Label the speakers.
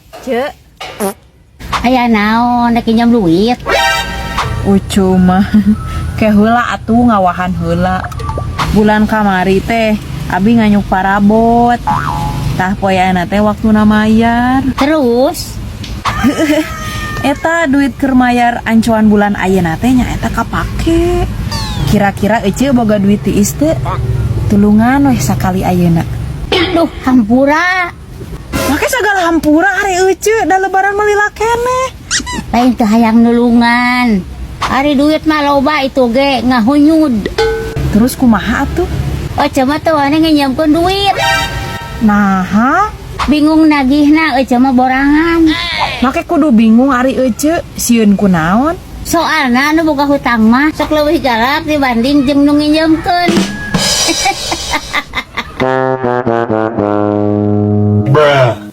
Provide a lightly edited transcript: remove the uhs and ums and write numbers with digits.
Speaker 1: Cek,
Speaker 2: Aya naon rek pinjam duit.
Speaker 1: ucu mah ke heula atuh ngawahan heula. Bulan kamari teh abi nganyuk parabot. Tah poeana teh waktuna mayar.
Speaker 2: Terus
Speaker 1: Eta duit keur mayar ancuan bulan ayeuna teh nya eta kapake. Kira-kira ece boga duit tiis teh tulungan weh sakali ayeuna.
Speaker 2: duh hampura.
Speaker 1: Make segala hampura hari ece da lebaran melila keneh.
Speaker 2: Lain teu hayang nulungan. Ari duit mah loba itu ge ngahunyud.
Speaker 1: Terus kumaha atuh?
Speaker 2: Oce mah teu ane nginjemkeun duit.
Speaker 1: Naha?
Speaker 2: Bingung nagihna ece mah borangan.
Speaker 1: Make kudu bingung ari ece sieun kunaon?
Speaker 2: Soalna anu boga hutang mah sok leuwih galak dibanding jeung nu nginjemkeun.
Speaker 3: Bruh.